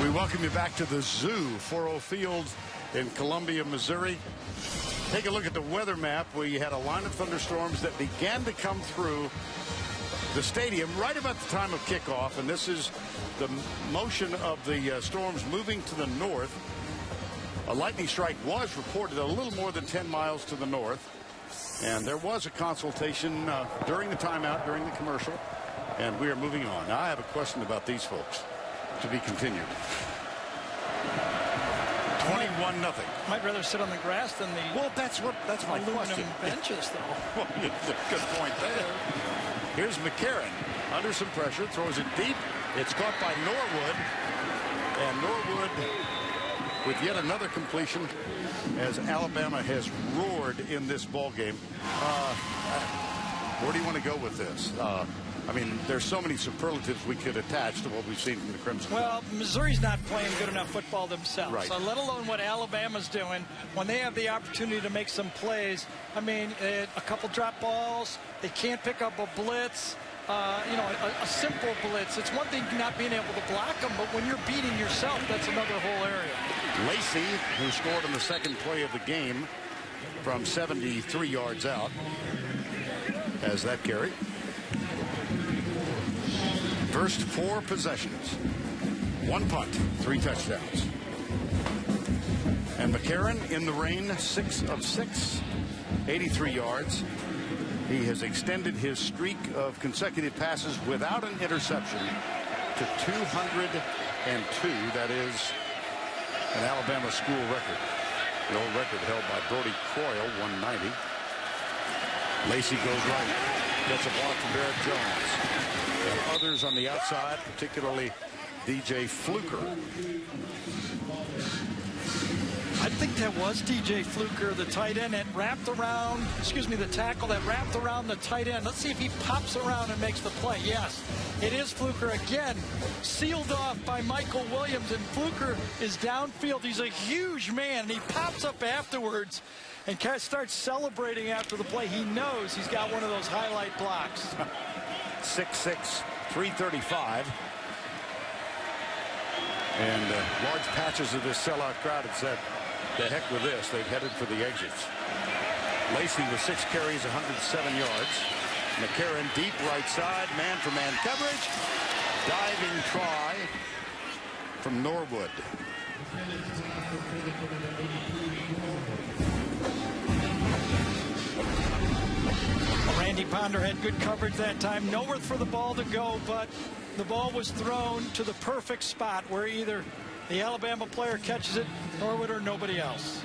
We welcome you back to the Zoo, 4-0 Field in Columbia, Missouri. Take a look at the weather map. We had a line of thunderstorms that began to come through the stadium right about the time of kickoff, and this is the motion of the storms moving to the north. A lightning strike was reported a little more than 10 miles to the north, and there was a consultation during the timeout, during the commercial, and we are moving on. Now, I have a question about these folks. To be continued. 21-0. Might rather sit on the grass than the that's my question. Benches, though. Well, good point there. Here's McCarron under some pressure, throws it deep. It's caught by Norwood, and Norwood with yet another completion as Alabama has roared in this ball game. Where do you want to go with this? I mean, there's so many superlatives we could attach to what we've seen from the Crimson. Well, Missouri's not playing good enough football themselves, right. So let alone what Alabama's doing when they have the opportunity to make some plays. I mean, a couple drop balls, they can't pick up a blitz, a simple blitz. It's one thing not being able to block them, but when you're beating yourself, that's another whole area. Lacey, who scored on the second play of the game from 73 yards out, has that carry. First 4 possessions, 1 punt, 3 touchdowns. And McCarron in the rain, 6 of 6, 83 yards. He has extended his streak of consecutive passes without an interception to 202. That is an Alabama school record. The old record held by Brody Croyle, 190. Lacey goes right, gets a block from Barrett Jones. And others on the outside, particularly DJ Fluker. I think that was DJ Fluker, the tight end that wrapped around, the tackle that wrapped around the tight end. Let's see if he pops around and makes the play. Yes, it is Fluker again, sealed off by Michael Williams, and Fluker is downfield. He's a huge man, and he pops up afterwards and starts celebrating after the play. He knows he's got one of those highlight blocks. 6'6", 335. And large patches of this sellout crowd had said, the heck with this. They've headed for the exits. Lacey with 6 carries, 107 yards. McCarron deep right side, man-for-man coverage. Diving try from Norwood. Randy Ponder had good coverage that time. Nowhere for the ball to go, but the ball was thrown to the perfect spot where either the Alabama player catches it, Norwood, or nobody else.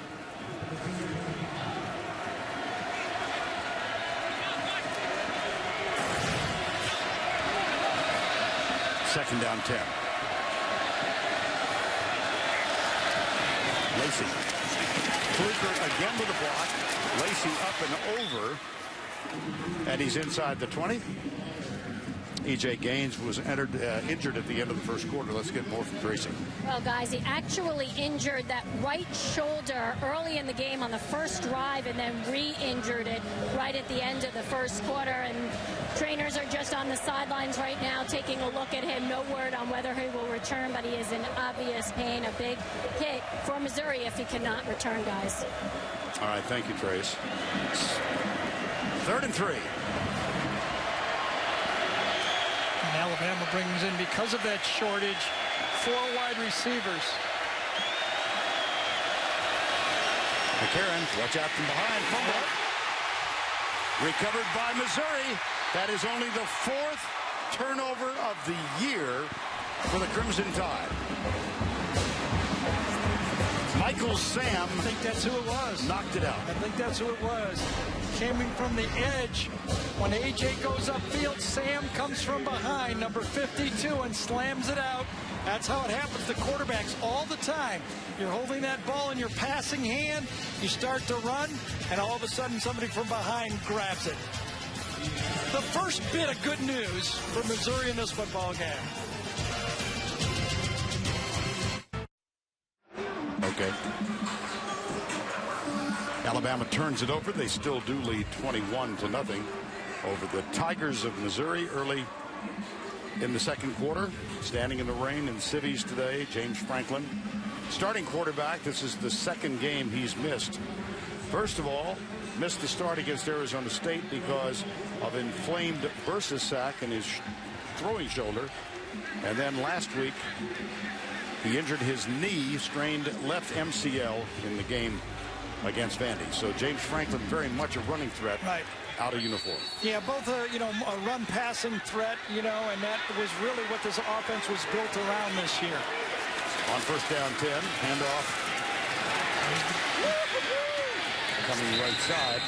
Second down 10. Lacey. Fluker again with a block. Lacey up and over. And he's inside the 20. E.J. Gaines was injured at the end of the first quarter. Let's get more from Tracy. Well, guys, he actually injured that right shoulder early in the game on the first drive and then re-injured it right at the end of the first quarter. And trainers are just on the sidelines right now taking a look at him. No word on whether he will return, but he is in obvious pain. A big hit for Missouri if he cannot return, guys. All right, thank you, Trace. 3rd and 3. And Alabama brings in, because of that shortage, 4 wide receivers. McCarron, watch out from behind. Fumble. Recovered by Missouri. That is only the 4th turnover of the year for the Crimson Tide. Michael Sam, I think that's who it was. Knocked it out. I think that's who it was. Coming from the edge. When A.J. goes upfield, Sam comes from behind, number 52, and slams it out. That's how it happens to quarterbacks all the time. You're holding that ball in your passing hand, you start to run, and all of a sudden somebody from behind grabs it. The first bit of good news for Missouri in this football game. Okay. Alabama turns it over. They still do lead 21-0 over the Tigers of Missouri early in the second quarter. Standing in the rain in cities today, James Franklin. Starting quarterback, this is the second game he's missed. First of all, missed the start against Arizona State because of inflamed bursa sac in his throwing shoulder. And then last week, he injured his knee, strained left MCL in the game against Vandy. So James Franklin very much a running threat. Right. Out of uniform. Yeah, both a run passing threat, and that was really what this offense was built around this year. On first down 10, handoff. Coming right side.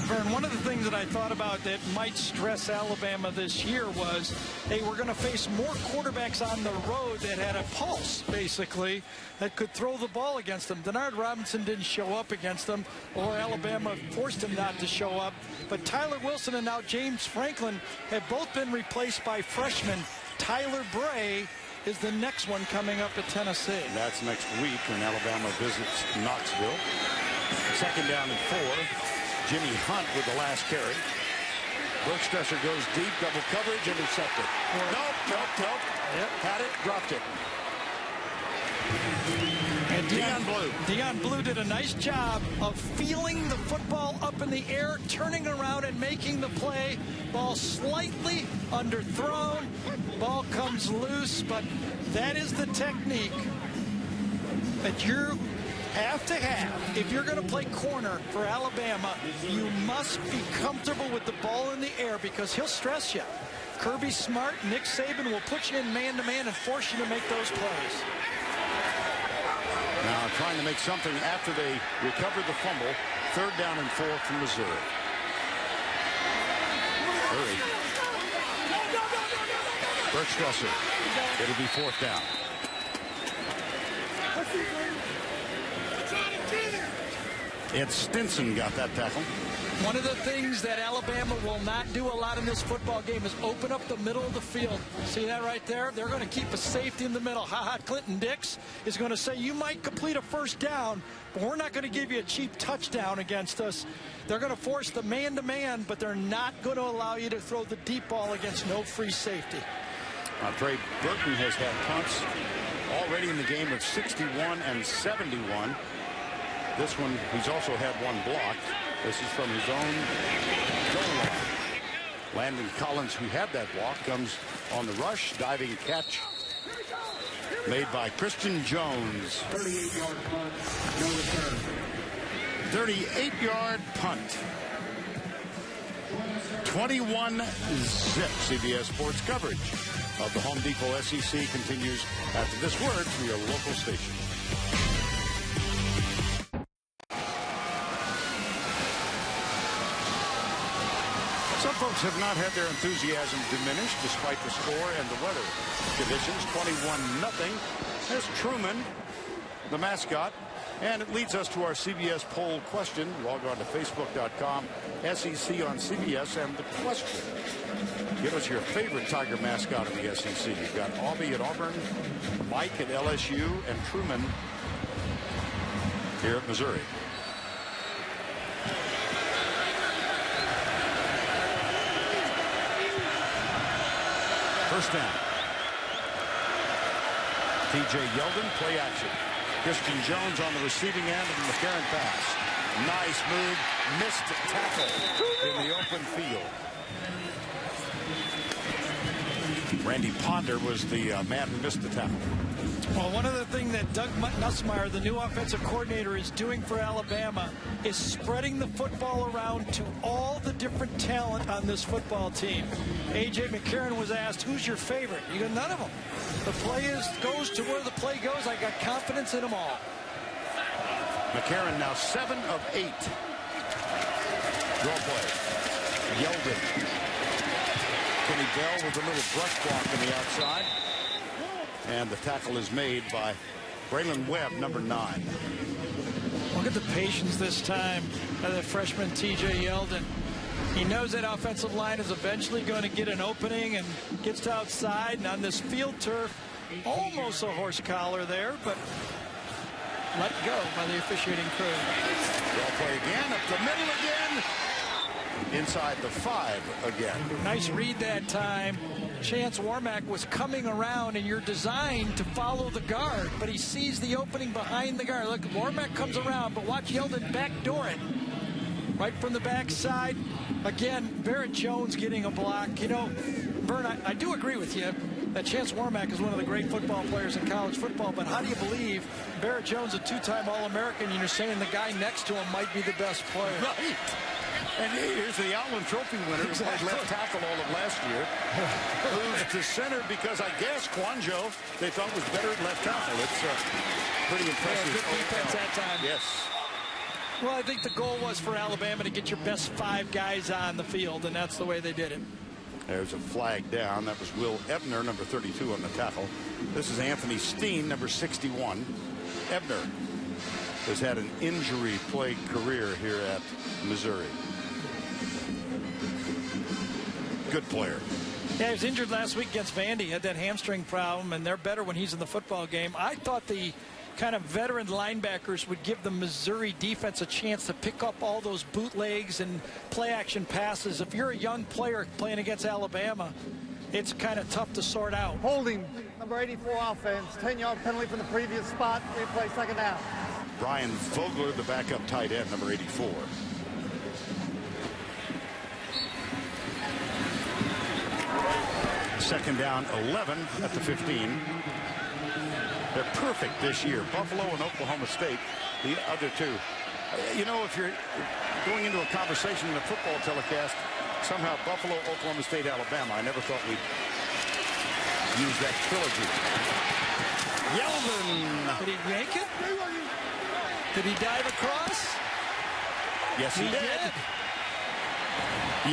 Vern, one of the things that I thought about that might stress Alabama this year was, hey, we're going to face more quarterbacks on the road that had a pulse, basically, that could throw the ball against them. Denard Robinson didn't show up against them, or Alabama forced him not to show up. But Tyler Wilson and now James Franklin have both been replaced by freshmen. Tyler Bray is the next one coming up at Tennessee. That's next week when Alabama visits Knoxville. Second down and 4. Jimmy Hunt with the last carry. Bergstresser goes deep, double coverage, intercepted. Nope. Yep. Had it, dropped it. And Deion Blue did a nice job of feeling the football up in the air, turning around and making the play. Ball slightly underthrown. Ball comes loose, but that is the technique that you have to have. If you're going to play corner for Alabama, you must be comfortable with the ball in the air because he'll stress you. Kirby Smart, Nick Saban will put you in man-to-man and force you to make those plays. Now trying to make something after they recovered the fumble. Third down and 4 from Missouri. Hurry. Bergstresser. It'll be fourth down. Ed Stinson got that tackle. One of the things that Alabama will not do a lot in this football game is open up the middle of the field. See that right there? They're going to keep a safety in the middle. Clinton Dix is going to say, you might complete a first down, but we're not going to give you a cheap touchdown against us. They're going to force the man-to-man, but they're not going to allow you to throw the deep ball against no free safety. Trey Burton has had punts already in the game of 61 and 71. This one, he's also had one blocked. This is from his own goal line. Landon Collins, who had that block, comes on the rush. Diving catch made by Christian Jones. 38-yard punt, no return. 38-yard punt. 21-zip. CBS Sports coverage of the Home Depot SEC continues after this word from your local station. Some folks have not had their enthusiasm diminished despite the score and the weather conditions. 21-0. There's Truman, the mascot. And it leads us to our CBS poll question. Log on to Facebook.com, SEC on CBS, and the question. Give us your favorite Tiger mascot in the SEC. You've got Aubie at Auburn, Mike at LSU, and Truman here at Missouri. First down. T.J. Yeldon, play action. Christian Jones on the receiving end of the McCarron pass. Nice move. Missed tackle in the open field. Randy Ponder was the man who missed the tackle. Well, one of the things that Doug Nussmeier, the new offensive coordinator, is doing for Alabama is spreading the football around to all the different talent on this football team. A.J. McCarron was asked, who's your favorite? You go, none of them. The play goes to where the play goes. I got confidence in them all. McCarron now 7 of 8. Draw play. Yeldon. Kenny Bell with a little brush block on the outside. And the tackle is made by Braylon Webb, number 9. Look at the patience this time of the freshman T.J. Yeldon. He knows that offensive line is eventually going to get an opening and gets to outside. And on this field turf, almost a horse collar there, but let go by the officiating crew. Ball play again, up the middle again. inside the 5 again. Nice read that time. Chance Warmack was coming around, and you're designed to follow the guard, but he sees the opening behind the guard. Look, Warmack comes around, but watch Yeldon backdoor it. Right from the backside. Again, Barrett Jones getting a block. You know, Vern, I do agree with you that Chance Warmack is one of the great football players in college football, but how do you believe Barrett Jones, a 2-time All-American, and you're saying the guy next to him might be the best player? Right. And here's the Outland Trophy winner who played left tackle all of last year. Moves to center because I guess Quanjo they thought was better at left tackle. It's pretty impressive. Yeah, good defense that time. Yes. Well, I think the goal was for Alabama to get your best 5 guys on the field, and that's the way they did it. There's a flag down. That was Will Ebner, number 32 on the tackle. This is Anthony Steen, number 61. Ebner has had an injury-plagued career here at Missouri. Good player. Yeah, he was injured last week against Vandy. Had that hamstring problem, and they're better when he's in the football game. I thought the kind of veteran linebackers would give the Missouri defense a chance to pick up all those bootlegs and play action passes. If you're a young player playing against Alabama, it's kind of tough to sort out. Holding, number 84 offense, 10-yard penalty from the previous spot, replay second down. Brian Vogler, the backup tight end, number 84. Second down, 11 at the 15. They're perfect this year. Buffalo and Oklahoma State, the other two. You know, if you're going into a conversation in a football telecast, somehow Buffalo, Oklahoma State, Alabama, I never thought we'd use that trilogy. Yeldon. Did he yank it? Did he dive across? Yes, he did.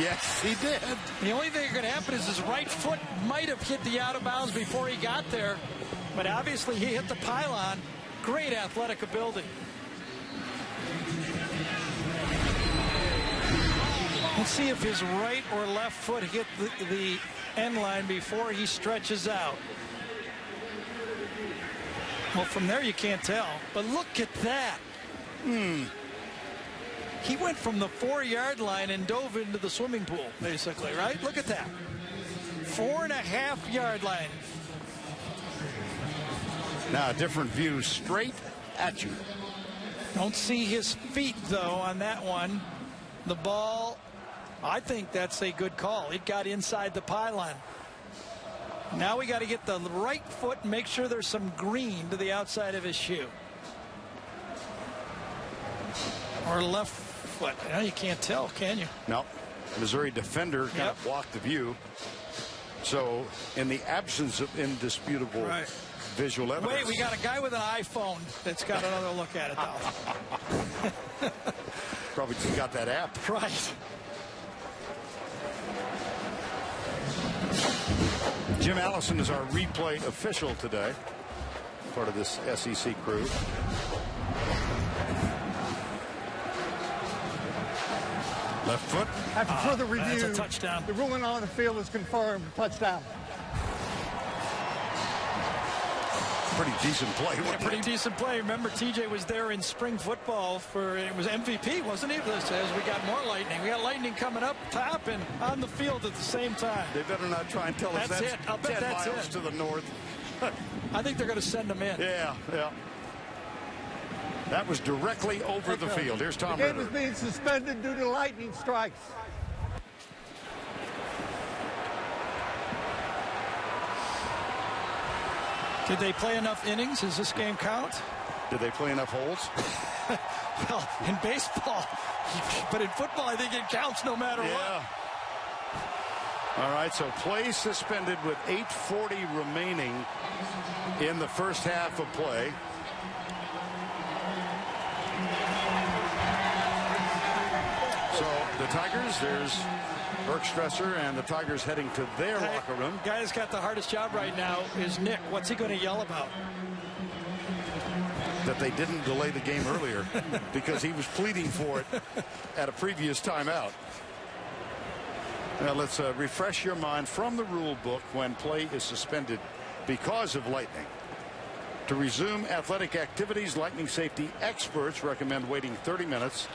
Yes, he did. The only thing that could happen is his right foot might have hit the out of bounds before he got there. But obviously he hit the pylon. Great athletic ability. Let's see if his right or left foot hit the end line before he stretches out. Well, from there you can't tell. But look at that. He went from the 4-yard line and dove into the swimming pool, basically, right? Look at that. 4.5-yard line. Now a different view straight at you. Don't see his feet, though, on that one. The ball, I think that's a good call. It got inside the pylon. Now we got to get the right foot and make sure there's some green to the outside of his shoe. Or left foot. Now you can't tell, can you? No. Missouri defender kind of blocked the view. So in the absence of indisputable visual evidence. Wait, we got a guy with an iPhone that's got another look at it, though. Probably just got that app. Right. Jim Allison is our replay official today, part of this SEC crew. Left foot. After further review, that's a touchdown. The ruling on the field is confirmed. Touchdown. Pretty decent play. Yeah, pretty decent play. Remember, TJ was there in spring football for, it was MVP, wasn't he? As we got more lightning. We got lightning coming up top and on the field at the same time. They better not try and tell us that's it. I'll bet 10 that's miles it. to the north. I think they're going to send them in. Yeah. That was directly over the field. Here's Tom The game Ritter. is being suspended due to lightning strikes. Did they play enough innings? Does this game count? Did they play enough holes? Well, in baseball, but in football, I think it counts no matter what. All right, so play suspended with 8:40 remaining in the first half of play. So the Tigers, there's Bergstresser and the Tigers heading to their locker room. Guy that's got the hardest job right now is Nick. What's he going to yell about? That they didn't delay the game earlier because he was pleading for it at a previous timeout. Now let's refresh your mind from the rule book when play is suspended because of lightning. To resume athletic activities, lightning safety experts recommend waiting 30 minutes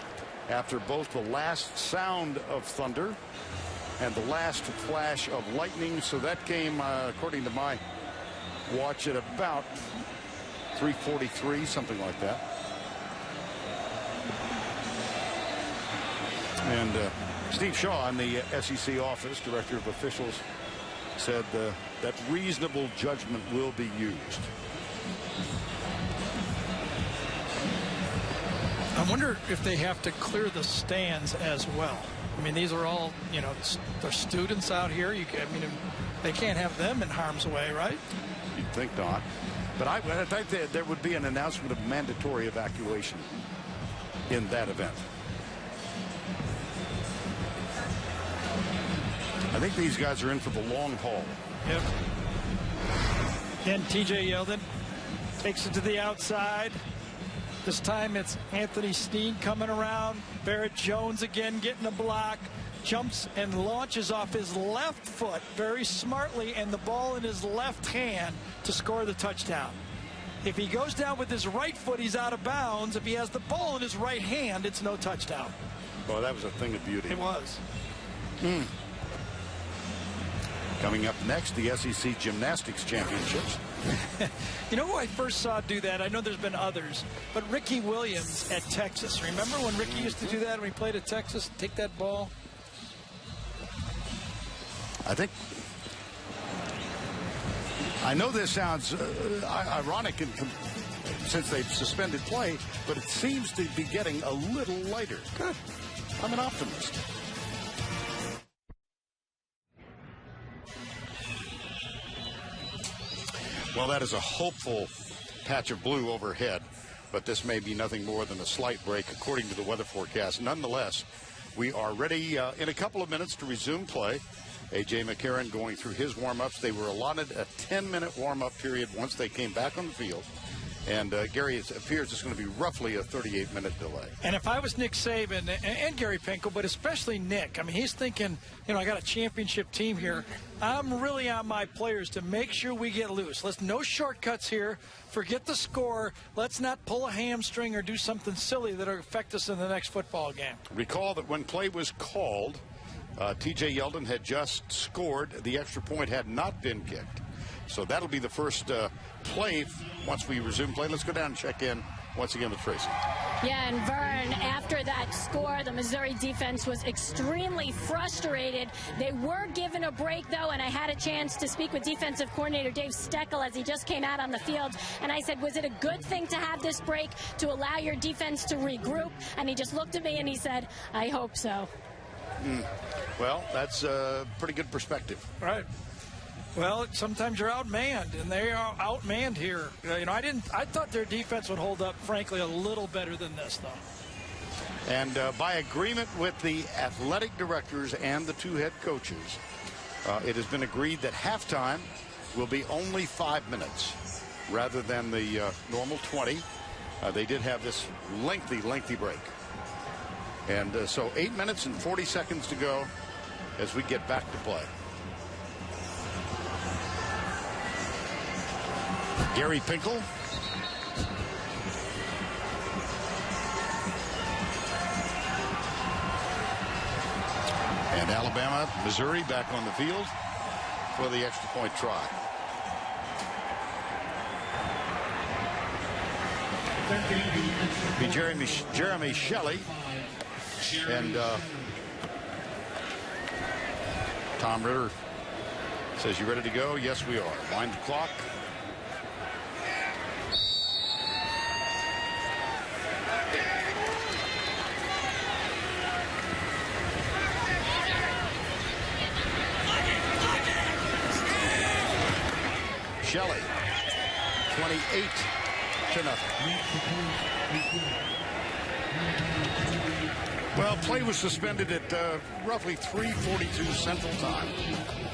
after both the last sound of thunder and the last flash of lightning. So that came, according to my watch, at about 3:43, something like that. And Steve Shaw in the SEC office, director of officials, said that reasonable judgment will be used. I wonder if they have to clear the stands as well. I mean, these are all, you know, they're students out here. I mean, they can't have them in harm's way, right? You'd think not. But I think that there would be an announcement of mandatory evacuation in that event. I think these guys are in for the long haul. Yep. Again, TJ Yeldon takes it to the outside. This time it's Anthony Steen coming around. Barrett Jones again getting a block. Jumps and launches off his left foot very smartly, and the ball in his left hand to score the touchdown. If he goes down with his right foot, he's out of bounds. If he has the ball in his right hand, it's no touchdown. Boy, that was a thing of beauty. It was. Coming up next, the SEC Gymnastics Championships. You know who I first saw do that? I know there's been others, but Ricky Williams at Texas. Remember when Ricky used to do that when he played at Texas? Take that ball. I know this sounds ironic since they've suspended play, but it seems to be getting a little lighter. Good. I'm an optimist. Well, that is a hopeful patch of blue overhead, but this may be nothing more than a slight break according to the weather forecast. Nonetheless, we are ready in a couple of minutes to resume play. A.J. McCarron going through his warm-ups. They were allotted a 10-minute warm-up period once they came back on the field. And, Gary, it appears it's going to be roughly a 38-minute delay. And if I was Nick Saban and Gary Pinkel, but especially Nick, I mean, he's thinking, you know, I got a championship team here. I'm really on my players to make sure we get loose. No shortcuts here. Forget the score. Let's not pull a hamstring or do something silly that'll affect us in the next football game. Recall that when play was called, T.J. Yeldon had just scored. The extra point had not been kicked. So that'll be the first play once we resume play. Let's go down and check in once again with Tracy. Yeah, and Vern, after that score, the Missouri defense was extremely frustrated. They were given a break, though, and I had a chance to speak with defensive coordinator Dave Steckel as he just came out on the field. And I said, was it a good thing to have this break to allow your defense to regroup? And he just looked at me and he said, I hope so. Well, that's a pretty good perspective. Right. Well, sometimes you're outmanned, and they are outmanned here. You know, I thought their defense would hold up, frankly, a little better than this, though. And by agreement with the athletic directors and the two head coaches, it has been agreed that halftime will be only 5 minutes rather than the normal 20. They did have this lengthy break. And so 8 minutes and 40 seconds to go as we get back to play. Gary Pinkel. And Alabama, Missouri back on the field for the extra point try. Be Jeremy Shelley and Tom Ritter says, you ready to go? Yes, we are. Wind the clock. Shelley, 28-0. Well, play was suspended at roughly 3:42 Central Time.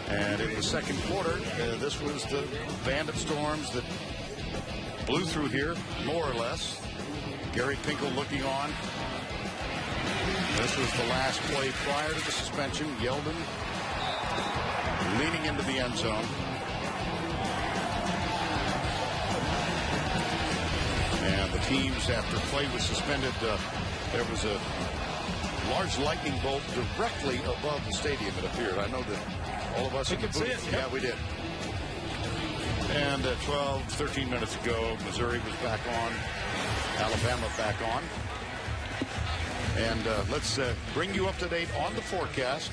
And in the second quarter, this was the band of storms that blew through here, more or less. Gary Pinkel looking on. This was the last play prior to the suspension. Yeldon leaning into the end zone. And the teams, after play was suspended, there was a large lightning bolt directly above the stadium, it appeared. I know that all of us could see it. Yep. Yeah, we did. And 13 minutes ago, Missouri was back on. Alabama back on. And let's bring you up to date on the forecast.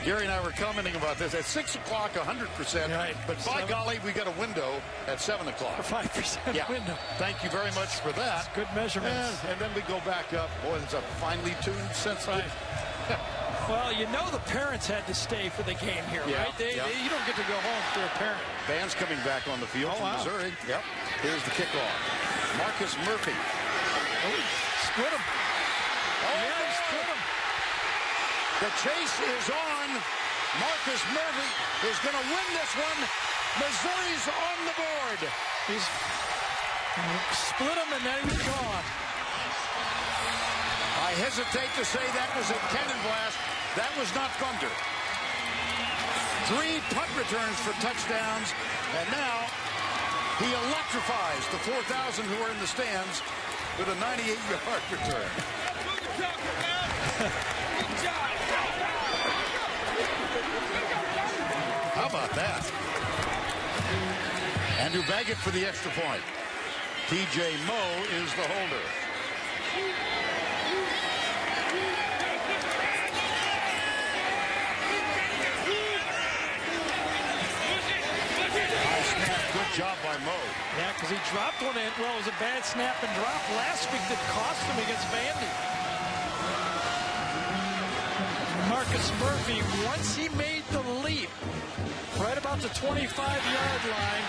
Gary and I were commenting about this. At 6 o'clock, 100%. Right. But by golly, we got a window at 7 o'clock. A 5% window. Thank you very much for that. That's good measurements. And then we go back up. Boy, it's a finely tuned sensitive. Well, you know the parents had to stay for the game here, right? You don't get to go home for a parent. Band's coming back on the field from Missouri. Yep. Here's the kickoff. Marcus Murphy. Oh, split him. Yeah, he split him. The chase is on. Marcus Murphy is going to win this one. Missouri's on the board. He's split him, and then he's gone. I hesitate to say that was a cannon blast. That was not thunder. 3 punt returns for touchdowns, and now he electrifies the 4,000 who are in the stands with a 98-yard return. How about that? Andrew Baggett for the extra point. T.J. Moe is the holder. Good job by Moe. Yeah, because he dropped one in. Well, it was a bad snap and drop last week that cost him against Vandy. Marcus Murphy, once he made the leap, right about the 25-yard line.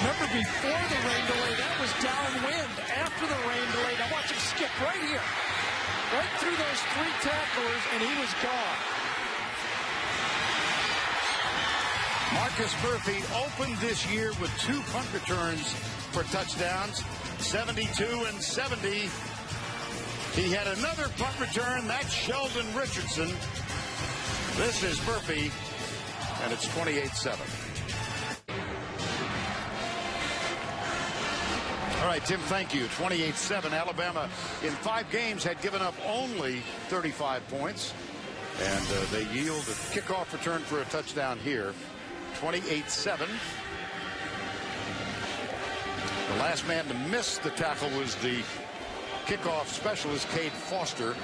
Remember, before the rain delay, that was downwind. After the rain delay, now watch him skip right here. Right through those 3 tacklers, and he was gone. Marcus Murphy opened this year with 2 punt returns for touchdowns, 72 and 70. He had another punt return. That's Sheldon Richardson. This is Murphy, and it's 28-7. All right, Tim, thank you. 28-7. Alabama in 5 games had given up only 35 points, and they yield a kickoff return for a touchdown here. 28-7. The last man to miss the tackle was the kickoff specialist, Cade Foster.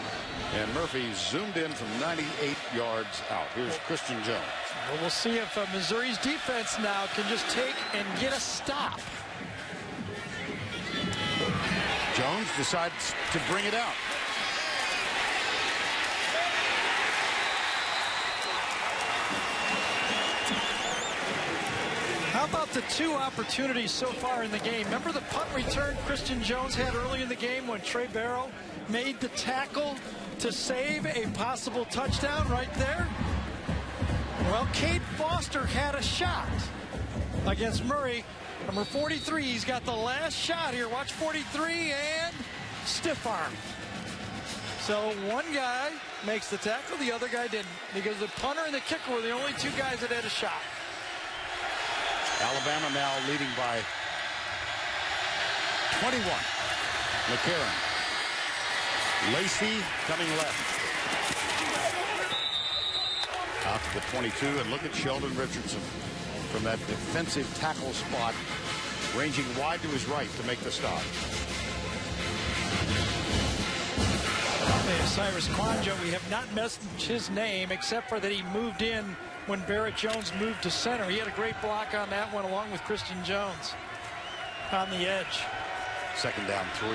And Murphy zoomed in from 98 yards out. Here's Christian Jones. Well, we'll see if Missouri's defense now can just take and get a stop. Jones decides to bring it out. How about the 2 opportunities so far in the game? Remember the punt return Christian Jones had early in the game when Trey Barrow made the tackle to save a possible touchdown right there? Well, Cade Foster had a shot against Murray. Number 43, he's got the last shot here. Watch 43 and stiff arm. So one guy makes the tackle, the other guy didn't, because the punter and the kicker were the only 2 guys that had a shot. Alabama now leading by 21. McCarron. Lacey coming left. Out to the 22, and look at Sheldon Richardson from that defensive tackle spot, ranging wide to his right to make the stop. Cyrus Kwanjo, we have not messaged his name except for that he moved in when Barrett Jones moved to center. He had a great block on that one along with Christian Jones on the edge. 2nd down 3.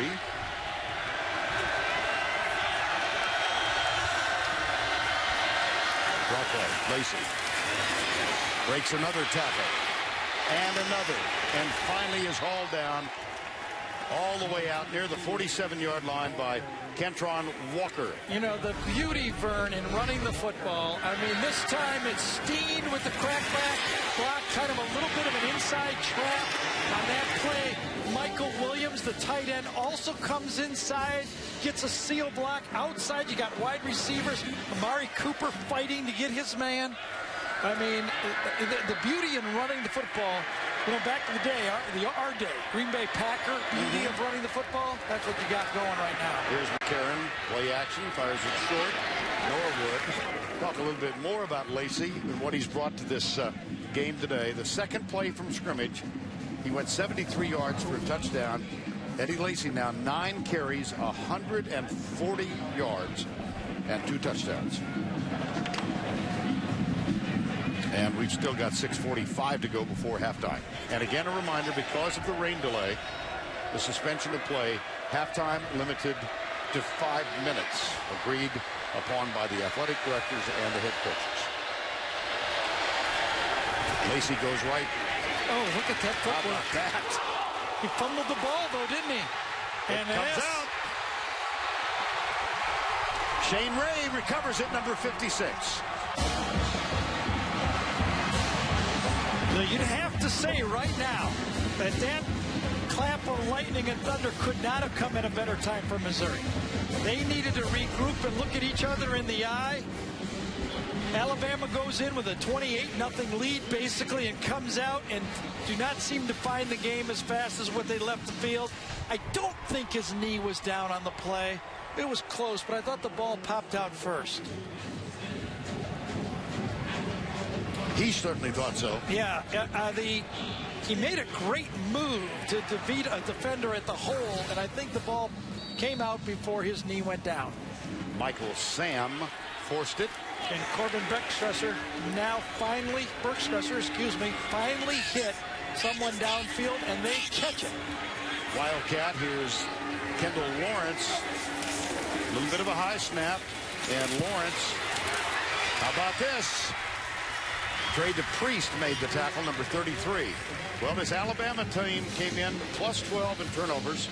Draw play. Lacey breaks another tackle and another, and finally is hauled down all the way out near the 47-yard line by Kentron Walker. You know, the beauty, Vern, in running the football. I mean, this time it's Steen with the crackback block, kind of a little bit of an inside trap on that play. Michael Williams, the tight end, also comes inside, gets a seal block outside. You got wide receivers. Amari Cooper fighting to get his man. I mean, the beauty in running the football, back in the day, our day, Green Bay Packer, beauty of running the football, that's what you got going right now. Here's McCarron, play action, fires it short. Norwood. Talk a little bit more about Lacey and what he's brought to this game today. The second play from scrimmage, he went 73 yards for a touchdown. Eddie Lacy now 9 carries, 140 yards, and 2 touchdowns. And we've still got 6:45 to go before halftime. And again, a reminder, because of the rain delay, the suspension of play, halftime limited to 5 minutes, agreed upon by the athletic directors and the head coaches. Lacey goes right. Oh, look at that footwork. How about that? He fumbled the ball, though, didn't he? And it comes out. Shane Ray recovers it, number 56. So you'd have to say right now that clap of lightning and thunder could not have come at a better time for Missouri. They needed to regroup and look at each other in the eye. Alabama goes in with a 28-0 lead, basically, and comes out and do not seem to find the game as fast as what they left the field. I don't think his knee was down on the play. It was close, but I thought the ball popped out first. He certainly thought so. Yeah, he made a great move to defeat a defender at the hole, and I think the ball came out before his knee went down. Michael Sam forced it. And Corbin Bergstresser finally hit someone downfield, and they catch it. Wildcat, here's Kendall Lawrence. A little bit of a high snap, and Lawrence, how about this? Trey DePriest made the tackle, number 33. Well, this Alabama team came in plus 12 in turnovers.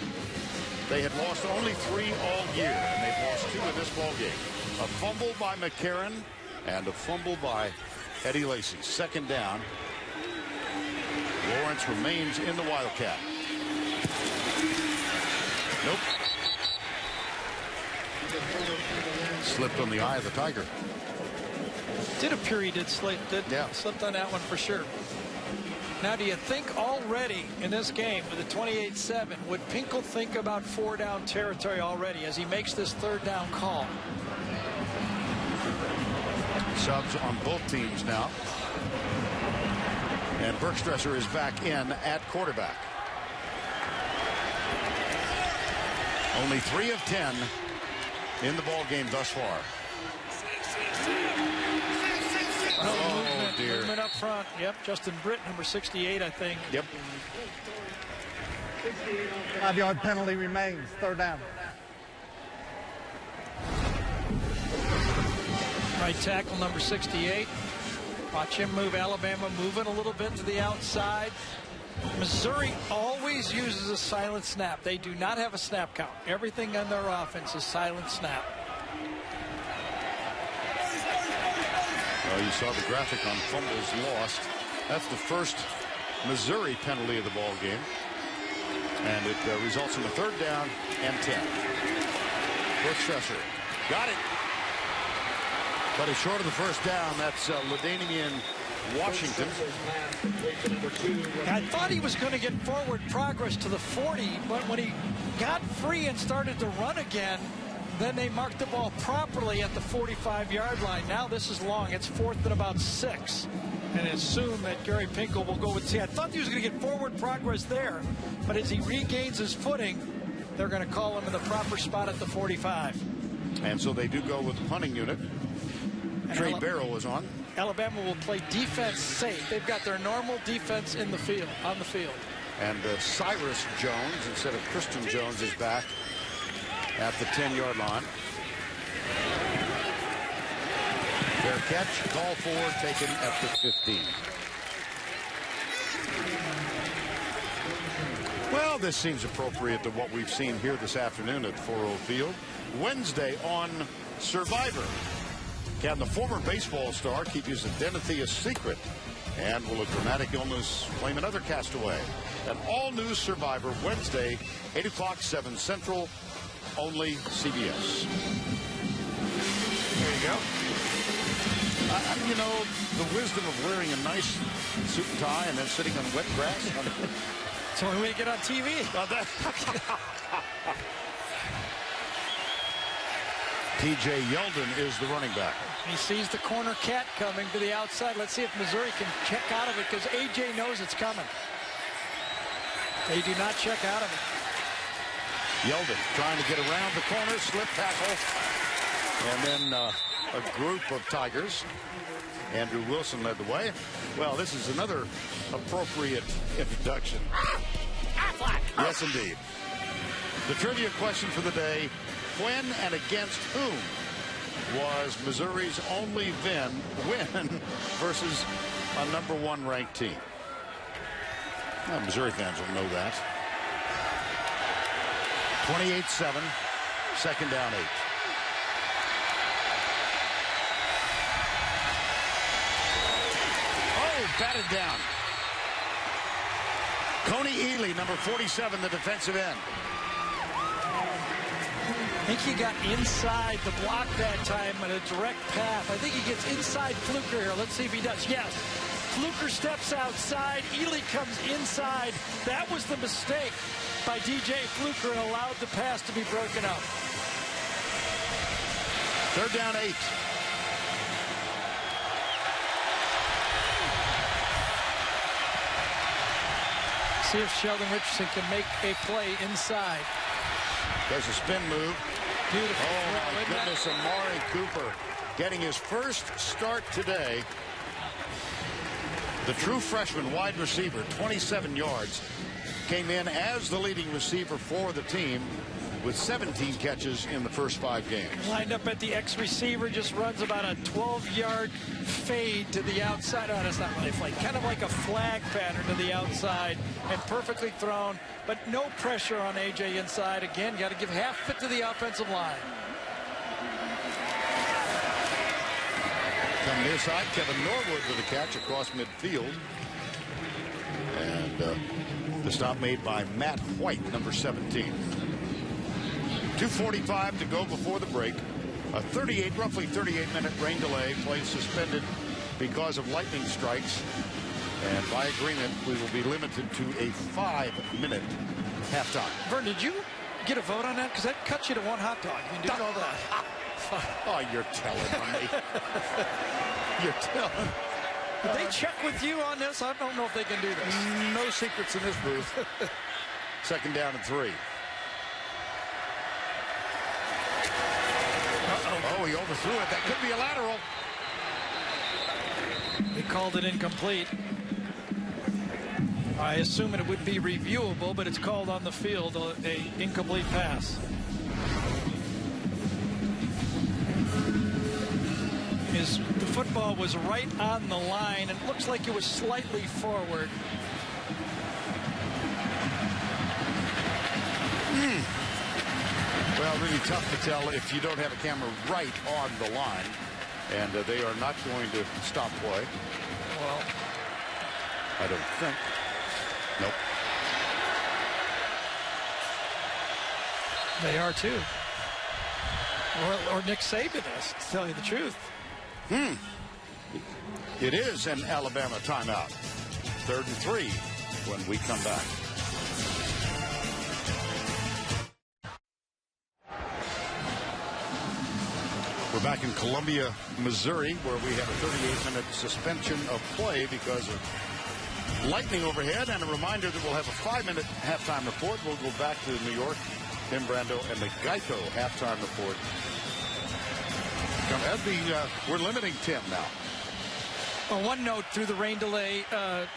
They had lost only 3 all year, and they've lost 2 in this ball game. A fumble by McCarron and a fumble by Eddie Lacy. Second down. Lawrence remains in the Wildcat. Nope. Slipped on the eye of the Tiger. Did appear he did slipped on that one for sure. Now, do you think already in this game with a 28-7, would Pinkel think about 4-down territory already as he makes this 3rd down call? Subs on both teams now. And Bergstresser is back in at quarterback. Only 3 of 10 in the ball game thus far. Movement up front. Yep, Justin Britt, number 68, I think. Yep. 5-yard penalty remains. 3rd down. Right tackle, number 68. Watch him move. Alabama moving a little bit to the outside. Missouri always uses a silent snap. They do not have a snap count. Everything on their offense is silent snap. Well, you saw the graphic on fumbles lost. That's the first Missouri penalty of the ball game. And it results in a 3rd down and 10. Bergstresser got it. But it's short of the 1st down. That's LaDainian Washington. I thought he was going to get forward progress to the 40, but when he got free and started to run again, then they marked the ball properly at the 45-yard line. Now this is long. It's 4th and about 6. And assume that Gary Pinkel will go with C. I thought he was going to get forward progress there, but as he regains his footing, they're going to call him in the proper spot at the 45. And so they do go with the punting unit. Trey Barrow is on. Alabama will play defense safe. They've got their normal defense in the field, on the field. And Cyrus Jones, instead of Christian Jones, is back at the 10-yard line. Fair catch, call for, taken at the 15. Well, this seems appropriate to what we've seen here this afternoon at 4-0 Field. Wednesday on Survivor. Can the former baseball star keep his identity a secret? And will a dramatic illness claim another castaway? An all-new Survivor Wednesday, 8 o'clock, 7 Central, only CBS. There you go. You know, the wisdom of wearing a nice suit and tie and then sitting on wet grass. It's the only way to get on TV. T.J. Yeldon is the running back. He sees the corner cat coming to the outside. Let's see if Missouri can check out of it, because A.J. knows it's coming. They do not check out of it. Yeldon trying to get around the corner, slip tackle, and then a group of Tigers. Andrew Wilson led the way. Well, this is another appropriate introduction. Yes, indeed. The trivia question for the day: when and against whom was Missouri's only win versus a #1 ranked team? Well, Missouri fans will know that. 28-7, second down 8. Oh, batted down. Coney Ely, number 47, the defensive end. I think he got inside the block that time on a direct path. I think he gets inside Fluker here. Let's see if he does. Yes. Fluker steps outside. Ely comes inside. That was the mistake by DJ Fluker and allowed the pass to be broken up. Third down 8. See if Sheldon Richardson can make a play inside. There's a spin move. Beautiful. Oh, my goodness. Amari Cooper getting his first start today. The true freshman wide receiver, 27 yards, came in as the leading receiver for the team with 17 catches in the first 5 games. Lined up at the X receiver, just runs about a 12-yard fade to the outside. Oh, that's not really a fade. Kind of like a flag pattern to the outside, and perfectly thrown, but no pressure on A.J. inside. Again, got to give half fit to the offensive line. Coming near side, Kevin Norwood with a catch across midfield. And the stop made by Matt White, number 17. 2:45 to go before the break. A roughly 38-minute rain delay. Play suspended because of lightning strikes. And by agreement, we will be limited to a 5-minute halftime. Vern, did you get a vote on that? Because that cuts you to one hot dog. You did all that. Oh, you're telling me. You're telling. Did they check with you on this? I don't know if they can do this. No secrets in this booth. Second down and 3. Oh, he overthrew it. That could be a lateral. They called it incomplete. I assume it would be reviewable, but it's called on the field a incomplete pass. The football was right on the line, and it looks like it was slightly forward. Well, really tough to tell if you don't have a camera right on the line, and they are not going to stop play. Well, I don't think. Nope. They are too. Or Nick Saban is, to tell you the truth. It is an Alabama timeout. 3rd and 3 when we come back. We're back in Columbia, Missouri, where we have a 38-minute suspension of play because of lightning overhead. And a reminder that we'll have a 5-minute halftime report. We'll go back to New York. Tim Brando and the Geico halftime report. We're limiting Tim now. Well, one note through the rain delay,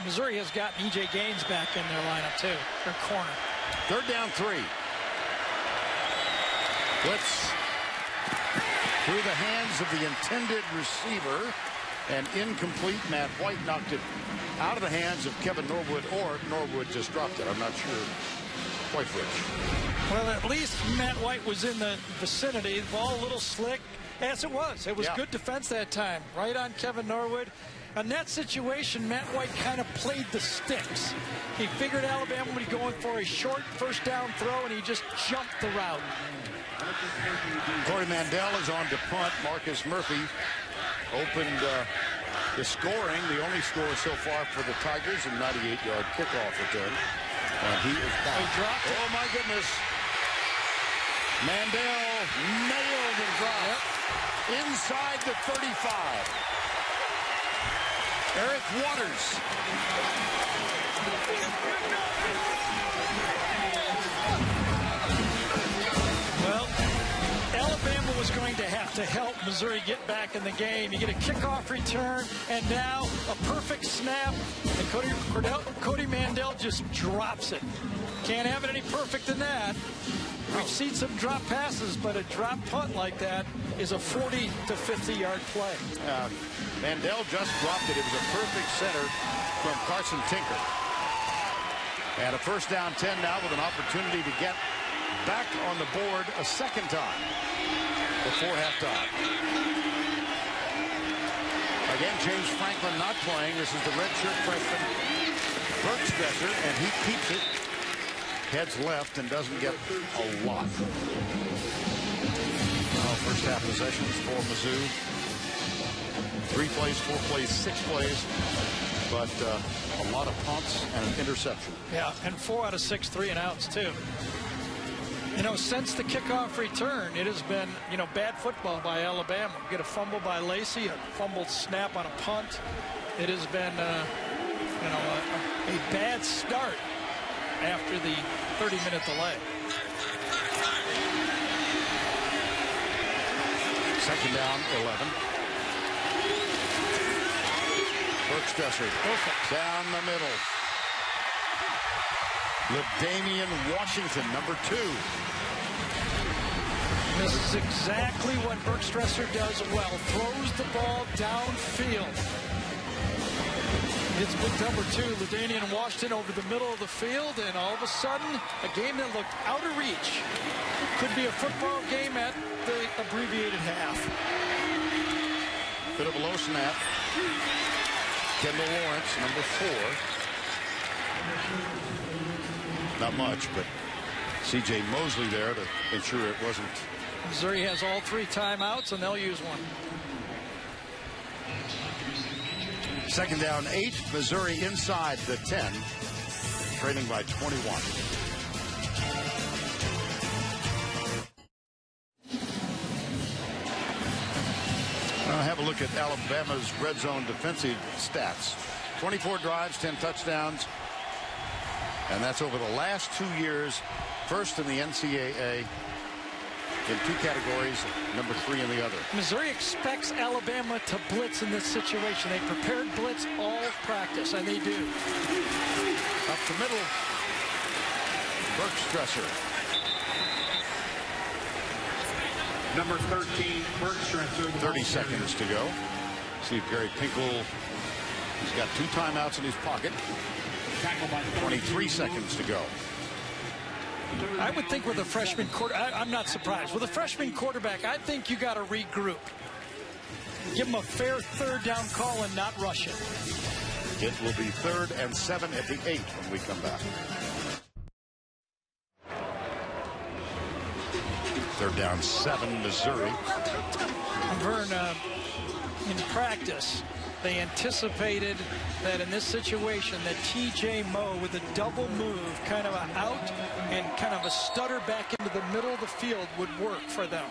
Missouri has gotten E.J. Gaines back in their lineup too, their corner. 3rd down 3. Blitz through the hands of the intended receiver, and incomplete. Matt White knocked it out of the hands of Kevin Norwood, or Norwood just dropped it. I'm not sure quite which. Well, at least Matt White was in the vicinity. The ball a little slick, as it was. It was good defense that time, right on Kevin Norwood. In that situation, Matt White kind of played the sticks. He figured Alabama would be going for a short first down throw, and he just jumped the route. Corey Mandel is on to punt. Marcus Murphy opened the scoring, the only score so far for the Tigers, a 98-yard kickoff return. And he is back. He dropped it. Oh, my goodness. Mandel nailed and dropped. Yep. Inside the 35. Eric Waters. Well, Alabama was going to have to help Missouri get back in the game. You get a kickoff return, and now a perfect snap, and Cody Mandel just drops it. Can't have it any perfect than that. We've seen some drop passes, but a drop punt like that is a 40 to 50-yard play. Mandel just dropped it. It was a perfect center from Carson Tinker. And a first down 10 now with an opportunity to get back on the board a second time before halftime. Again, James Franklin not playing. This is the redshirt freshman, Bergstresser, and he keeps it. Heads left and doesn't get a lot. First half possessions for Mizzou. 3 plays, 4 plays, 6 plays, but a lot of punts and an interception. Yeah, and 4 out of 6 3-and-outs too. You know, since the kickoff return, it has been, bad football by Alabama. We get a fumble by Lacey, a fumbled snap on a punt. It has been, a bad start after the 30-minute delay. Second down, 11. Bergstresser down the middle. LaDamian Washington, number 2. This is exactly what Bergstresser does well. Throws the ball downfield. It's big number 2, LaDamian Washington, over the middle of the field, and all of a sudden, a game that looked out of reach. Could be a football game at the abbreviated half. Bit of a low snap. Kendall Lawrence, number 4. Not much, but C.J. Mosley there to ensure it wasn't. Missouri has all 3 timeouts, and they'll use one. Second down, 8. Missouri inside the 10, trailing by 21. I'll have a look at Alabama's red zone defensive stats. 24 drives, 10 touchdowns. And that's over the last 2 years. First in the NCAA in 2 categories, number 3 in the other. Missouri expects Alabama to blitz in this situation. They prepared blitz all practice, and they do. Up the middle, Bergstresser. Number 13, Bergstresser. 30 seconds to go. See if Gary Pinkel, he's got 2 timeouts in his pocket. 23 seconds to go. I would think with a freshman I'm not surprised. With a freshman quarterback, I think you got to regroup. Give him a fair third down call and not rush it. It will be 3rd and 7 at the 8 when we come back. 3rd down, 7, Missouri. Vern, in practice, they anticipated that in this situation that T.J. Moe with a double move, kind of an out and kind of a stutter back into the middle of the field would work for them.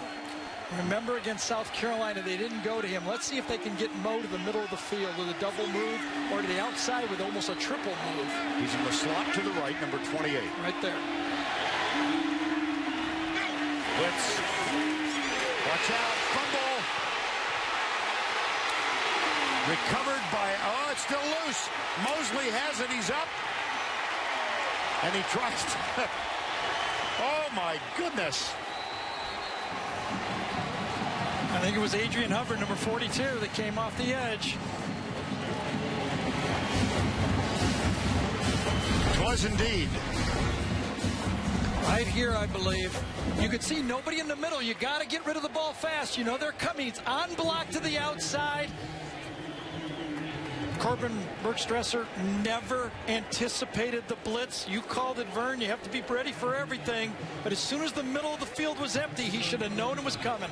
Remember against South Carolina, they didn't go to him. Let's see if they can get Moe to the middle of the field with a double move or to the outside with almost a triple move. He's in the slot to the right, number 28. Right there. Blitz. Watch out. Fumble. Recovered by, it's still loose. Mosley has it. He's up. And he tries to. Oh, my goodness. I think it was Adrian Hubbard, number 42, that came off the edge. It was indeed. Right here, I believe. You could see nobody in the middle. You got to get rid of the ball fast. You know they're coming. It's on block to the outside. Corbin Bergstresser never anticipated the blitz. You called it, Vern. You have to be ready for everything. But as soon as the middle of the field was empty, he should have known it was coming.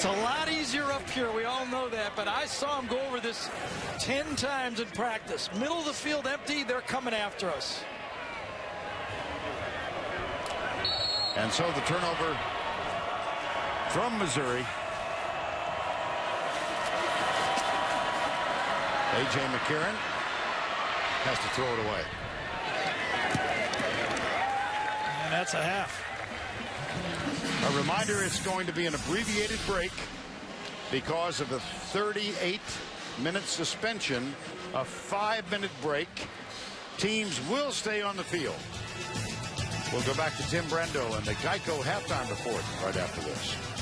It's a lot easier up here. We all know that. But I saw him go over this 10 times in practice. Middle of the field empty. They're coming after us. And so the turnover from Missouri. A.J. McCarron has to throw it away. And that's a half. A reminder, it's going to be an abbreviated break because of a 38-minute suspension, a 5-minute break. Teams will stay on the field. We'll go back to Tim Brando and the Geico halftime report right after this.